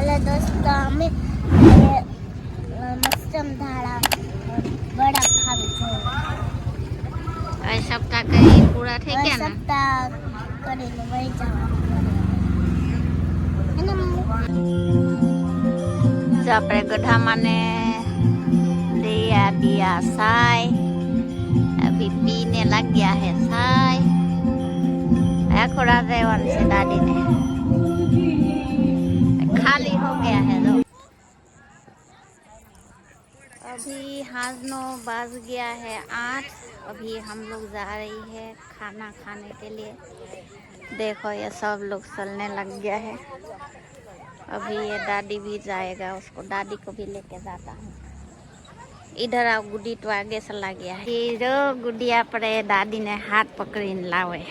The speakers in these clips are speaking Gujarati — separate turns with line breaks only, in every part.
हेलो दोस्तों हमें मस्तम धाड़ा बड़ा खावे छो
આ સપ્તાહ કરી પૂરા થઈ ગયા ને
सप्ताह કરીને વહી જવા એને
જો આપણે ગઢામાને दिया दिया साय अभी पीने लग गया है साय आखो रात रहवान से दादी ने खाली हो गया है तो अभी हाजनो बाज गया है 8। अभी हम लोग जा रही है खाना खाने के लिए। देखो ये सब लोग चलने लग गया है। अभी ये दादी भी जाएगा, उसको दादी को भी लेके जाता हूँ। इधर आओ, गुड्डी तो आगे चला गया है। ये जो गुडिया पर दादी ने हाथ पकड़ी लावे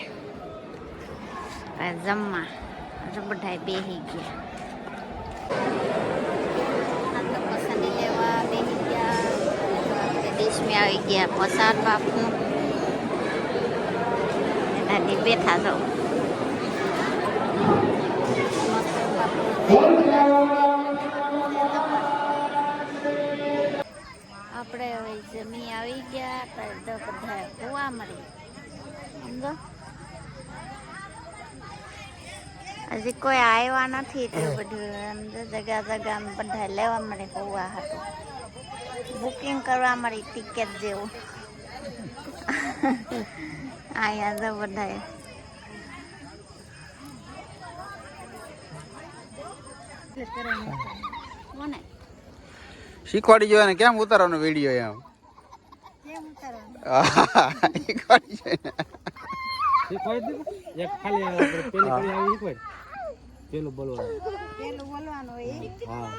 जम्मा जो बढ़ाई बेही गया देश में आई गया प्रसाद बापू दादी बैठा दो આપણે હવે જમી આવી ગયા તો બધા હોવા મળી સમજો હજી કોઈ આવ્યા નથી તો બધું જગા જગા બધા લેવા મળે હોવા હતું બુકિંગ કરવા મળી ટિકિટ જેવું આયા તો બધા કોને
શીખવાડી જોઈએ ને કેમ ઉતારવાનો વિડીયો એમ
કેમ ઉતારવાનું
શીખવાડી જોઈએ
શીખવાડી દીધું એક ખાલી આપણે પેલી કરી આવી શીખવાડી પેલું
બોલવાનું હોય
હા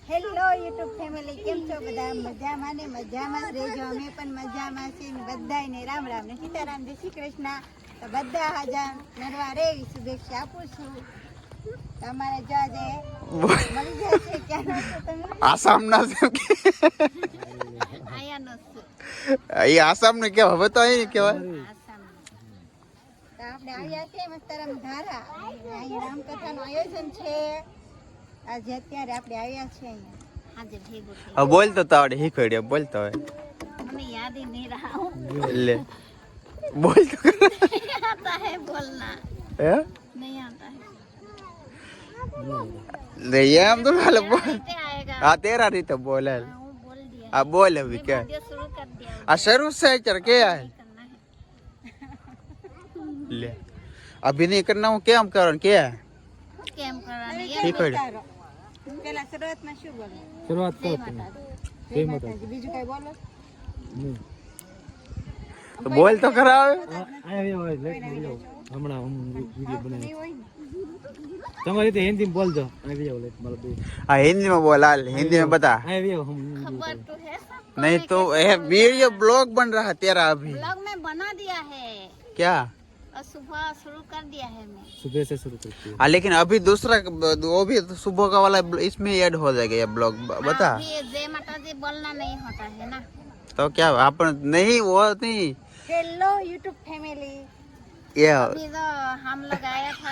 હેલો યુટ્યુબ ફેમિલી કેમ છો બધા મજામાં ને મજામાં જ રહેજો અમે પણ મજામાં છીએ ને બધાને રામ રામ ને સીતારામ જય શ્રી કૃષ્ણ તો બધા હાજર નરવા રે એવી શુભેચ્છા આપું છું તમારે જો આજે મળી જશે ક્યાં છો તમે
આસામ ના છે કે
આયાનો
એ આસામ ને કેવા હવે તો અહીં કેવાય
આસામ તો આપણે આવ્યા છે મસ્તરામ ધારા અહીં રામકથાનું આયોજન છે આજે અત્યારે આપણે આવ્યા છે અહીંયા આજે ભેગું થઈ
હવે બોલતો તો આવડે શીખવાડ્યો બોલતો હોય
મને યાદ ही नहीं रहा हूँ
લે બોલતો
आता है बोलना
હે
नहीं आता है
લે એમ તો હાલે બોલ
कैसे आएगा
હા તેરા રીતે બોલે
वो बोल दिया
આ બોલ હવે કે
वीडियो शुरू कर दिया
આ શરૂ છે ચર કે આ
करना है
લે અભિનય કરના હું કેમ કરવાનું કે
કેમ કરવાની
શીખવાડ્યું
પેલા શરૂઆતમાં શું બોલો
શરૂઆત કરો તમે જય માતાજી
બીજું કઈ બોલો
તો બોલ તો કરાવે
આયા હોય હમણાં હું વિડિયો બનાવી તમારી રીતે હિન્દીમાં બોલજો આ વિડિયો લે મારો બે
हाँ हिंदी में बोल हाल हिंदी में बता
આયા વિડિયો હમ
खबर तो है सब
नहीं तो ये वीडियो ब्लॉग बन रहा है तेरा अभी
ब्लॉग में बना दिया है
क्या
और सुबह शुरू कर दिया है मैं
सुबह से शुरू करती है
हाँ लेकिन अभी दूसरा वो भी सुबह का वाला इसमें ऐड हो जाएगा ये ब्लॉग बता
अभी जय माता जी बोलना नहीं होता है ना
तो क्या अपन नहीं वो नहीं
हेलो यूट्यूब फैमिली
ये
अभी तो हम लोग आया था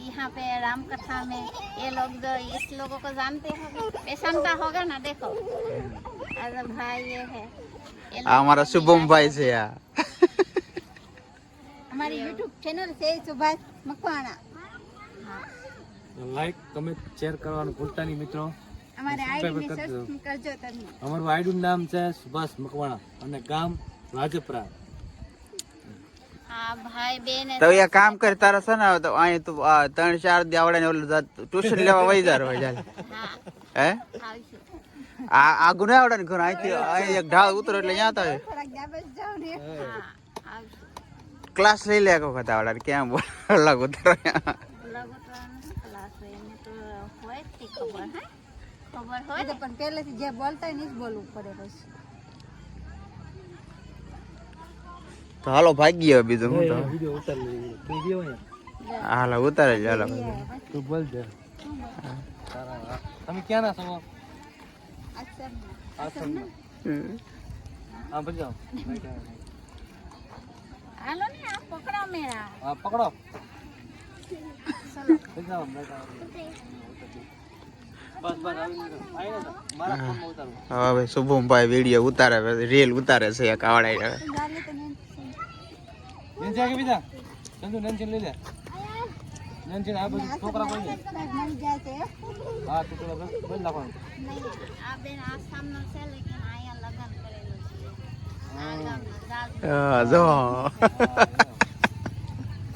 यहाँ पे राम कथा में ये लोग जो इस लोगों को जानते हो पहचानता होगा ना देखो अरे भाई ये है ये लोग
हमारा शुभम भाई से यार
हमारे यूट्यूब चैनल से Subhash Makwana
like comment share કરવાનું ભૂલતા નહીં મિત્રો
हमारे आईडी में
Subscribe
सर्च करजो તમે
અમારું આઈડી નામ છે સુભાષ મકવાણા અને ગામ રાજપરા
हाँ भाई बहन
तो ये काम कर तारा से ना तो आए तो 3-4 दिवड़ा ने ट्यूशन लेवा वही जा रहा है
हाँ
हैं
આવશું
आ गुना आवड़ा ने घर आई थी एक ढाल उतर એટલે યાં તો
થોડાક જ્યાં બસ જાઓ ને हाँ આવશું
ક્લાસ લઈ લે કો કતા આવડા કેમ બોલ લાગો ઉતર
ब्लॉग उतरवाना क्लास है मैं तो
ખબર હે ખબર
એ
હોય
તો પણ પહેલેથી જે બોલતા હોય ને જ બોલવું પડે પછી.
તો હાલો ભાગી હવે બીજું હું તો
વિડિયો ઉતાર લે વિડિયો હોય
હાલો ઉતારે જ હાલો
તું બોલ દે તારા તમે ક્યાં ના છો આસમ હા બજ જાઓ
હાલો ને આ પકડો મેરા
હા પકડો બજ જાઓ બસ બસ આવી ને મારા ફોનમાં ઉતારો
હવે શુભમભાઈ વિડીયો ઉતારે રીલ ઉતારે છે એક આવડાય
ગાલે તો નહીં.
નેન્સી આગે બીજા ચંદુ નેન્સી લઈ લે નેન્સી આ બધું છોકરા કોઈ નહીં
મળી જાય છે.
હા તું પેલા બસ નાખવાનું
નહીં આ બેન આસામનો છે લેકિન અહીંયા લગન કરેલું છે આ ગામનો જાજ
જો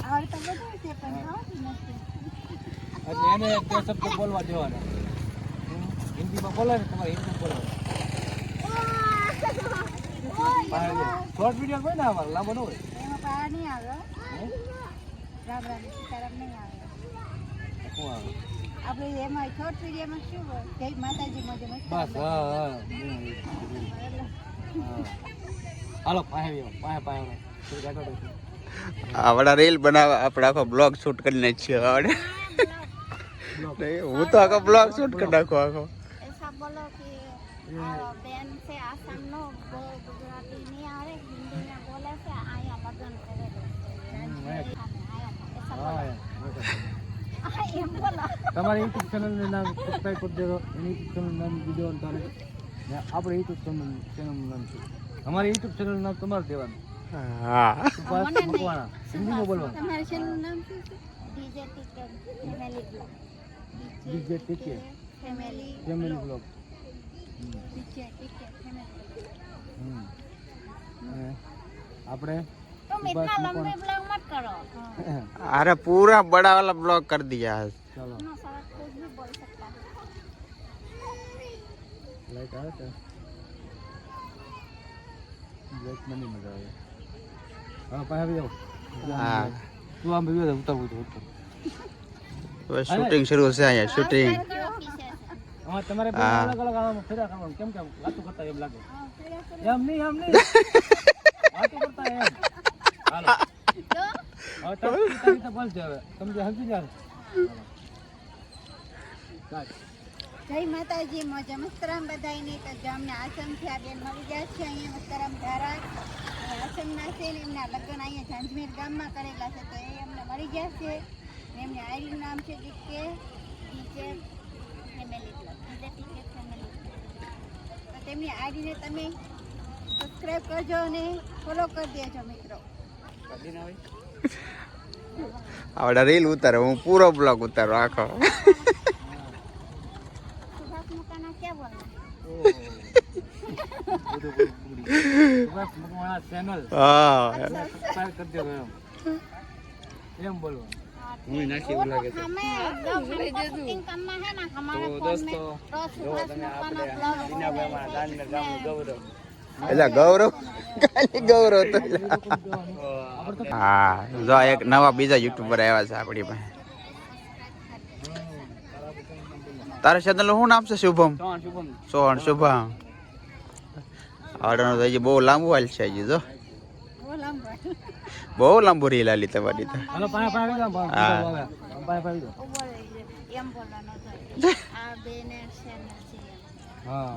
આવડતા બધું છે પણ આવડતું નથી.
એટલે એને તે શબ્દ બોલવા દેવાના હિન્દીમાં બોલે ને તમારે હિન્દી બોલવાનું શોર્ટ વિડીયો હોય ને અમારે લાંબો ન હોય
એમાં પાર નહીં આવે. રામ રામ સીતારામ નહીં આવે.
શું આવે
આપણે એમાં શોર્ટ વિડીયોમાં શું હોય જય માતાજી મોજે મસ્ત
બસ હા હા હાલો પાસે
આવડા રીલ બનાવવા આપણે આખો બ્લોગ શૂટ કરી નાખીએ આવડે હું તો આખો બ્લોગ શૂટ કરી નાખો આખો
ऐसा बोलो कि બેન છે આસામનો ગુજરાતી નહીં આવે હિન્દીમાં બોલે છે અહીંયા લગન કરેલું છે એમ બોલો
તમારે યુટ્યુબ ચેનલનું નામ સબસ્ક્રાઈબ કરી દેજો એની યુટ્યુબ ચેનલનું નામ વિડીયો તારે ને આપણે યુટ્યુબ ચેનલનું નામ છે અમારે યુટ્યુબ ચેનલનું નામ તમારે દેવાનું
હા
સુભાષ મકવાણા હિન્દીમાં બોલવાનું
તમારા ચેનલનું નામ શું છે?
DJ ticket family blog
DJ TK
family
family blog
TK TK family.
આપણે
तुम इतना लंबे ब्लॉग मत करो
अरे पूरा बड़ा वाला ब्लॉग कर दिया है
ચાલો
ना सारा कुछ भी बोल सकता है
લાઈટ આવે છે લાઈટ મને મજા આવે હા પાસે આવી જાઓ
हाँ
તું આમ વિડિયો ઉતારવું તો ઉતાર
बस शूटिंग शुरू से आया शूटिंग
करो पीछे से
અમારે તમારે બે અલગ અલગ આમ ફેરા કરવાનું કેમ કેમ વાતો કરતા એમ લાગે એમ નહીં વાતો કરતા એમ હાલો
तो
હવે તમે બોલ છે હવે તમે જે સમજી જાવ
જય માતાજી મોજે મસ્તરામ બધાયને. તો જો અમને આસમથી આ બેન મળી ગયા છે અહીંયા મસ્તરામ ધારા આસમના છે ને એમના લગ્ન અહીંયા ઝાંઝમેર ગામમાં કરેલા છે તો એ અમને મળી ગયા છે ને એમની આઈડીનું નામ છે કે
DJ family blog DJ ticket family
તો તેમની આઈડીને તમે સબસ્ક્રાઈબ કરજો અને ફોલો કરી દેજો મિત્રો.
आवड़ा रील उतारे હું પૂરો બ્લોગ ઉતારો આખો
सुभाष मुकाना क्या बोलना
સુભાષ મકવાણા ચેનલ
હા
સબસ્ક્રાઇબ કરી દેજો એમ બોલવાનું
हमें शूटिंग करना है ना हमारे फोन में तो सुभाष मुकाना ब्लॉग
એટલે ગૌરવ ખાલી ગૌરવ તો હા જો એક નવા બીજા યુટ્યુબર આવ્યા છે આપણી પાસે તારા ચેનલ નું શું નામ છે શુભમ સોહન શુભમ આવડનો તો હજી બહુ લાંબુ હાલ છે હજી જો બહુ લાંબુ રીલ હાલી તમારી તો
હાલો પાસે આવી જાઓ પાસે આવી જાઓ
એમ બોલવાનો આ બેને ચેનલ છે
હા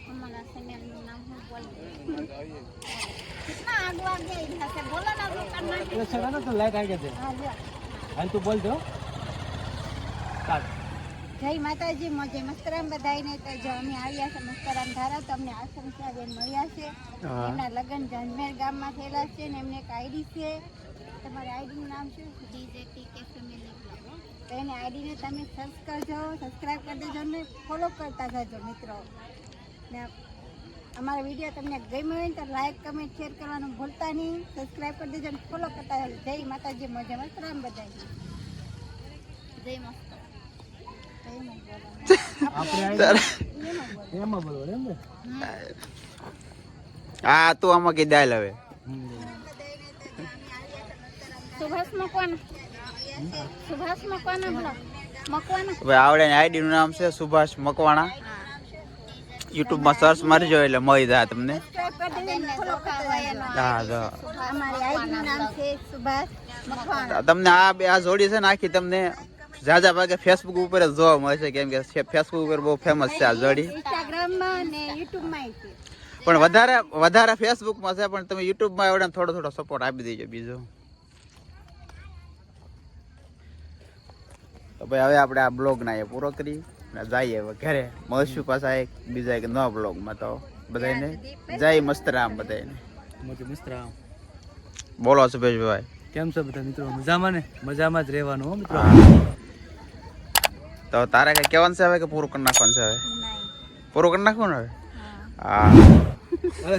हमारा चैनल नाम है बोल कितना आगे आ गया इधर से बोलो ना जो करना है
એટલે સગાનો તો લાઈટ આવી ગઈ છે હાલ તું બોલ દો સ્ટાર્ટ
જય માતાજી મોજે મસ્તરામ બધાયને. તો જો અમે આવ્યા છે મસ્તરામ ધારા તો અમને આસમ છે બેન મળ્યા છે એમના લગ્ન ઝાંઝમેર ગામમાં થયેલા છે ને એમને એક આઈડી છે. તમારી આઈડીનું નામ શું છે?
डीजे टीके फैमिली ब्लॉग
તો એની આઈડીને તમે સર્ચ કરજો, સબસ્ક્રાઈબ કરી દેજો અને ફોલો કરતા જજો મિત્રો. ને અમારા વિડીયો તમને ગમ્યો હોય ને તો લાઈક કમેન્ટ શેર કરવાનું ભૂલતા નહીં. સબસ્ક્રાઈબ કરી દેજો અને ફોલો કરતા જજો. જય માતાજી મોજે મસ્તરામ બધાય.
जय मस्त
જય માતા.
આપણે એમાં બોલવાનું એમ ને
હા તું આમાં કઈ દાલ હવે
सुभाष मकवाना ब्लॉग મકવાના
હવે આવડે આઈડી નું નામ છે સુભાષ મકવાણા.
હા
યુટ્યુબ માં સર્ચ મારજો એટલે મળી જાય તમને.
સબસ્ક્રાઇબ કરી દેજો,
બેનને
ફોલો
ચોખા
કરતા
હોય
રહેજો.
એનો
હા
ID
તો
છે,
અમારી આઈડી નું નામ છે સુભાષ મકવાણા.
તમને આ જોડી છે ને આખી તમને જાજા ભાગે ફેસબુક ઉપર જ જોવા મળશે, કેમ કે ફેસબુક ઉપર બહુ ફેમસ છે આ જોડી.
ઇન્સ્ટાગ્રામ માં અને યુટ્યુબ માં છે.
પણ વધારે ફેસબુક માં છે, પણ તમે યુટ્યુબ માં એવડે થોડો સપોર્ટ આપી દેજો બીજો. તો ભાઈ હવે આપણે આ બ્લોગ ના એ પૂરો કરી અને જઈએ હવે ઘરે. મળશું પાછા એક બીજા એક નવા બ્લોગ માં. તો બધાને જય મસ્તરામ. બધાને
મસ્ત રામ.
બોલો સુભેશભાઈ.
કેમ છો બધા મિત્રો? મજામાં ને? મજામાં જ રહેવાનું હો મિત્રો.
તો તારે કઈ કહેવાનું છે હવે કે પૂરું કરી નાખવાનું છે? હવે
નહીં
પૂરું કરી નાખવું ને હવે.
હા
હા.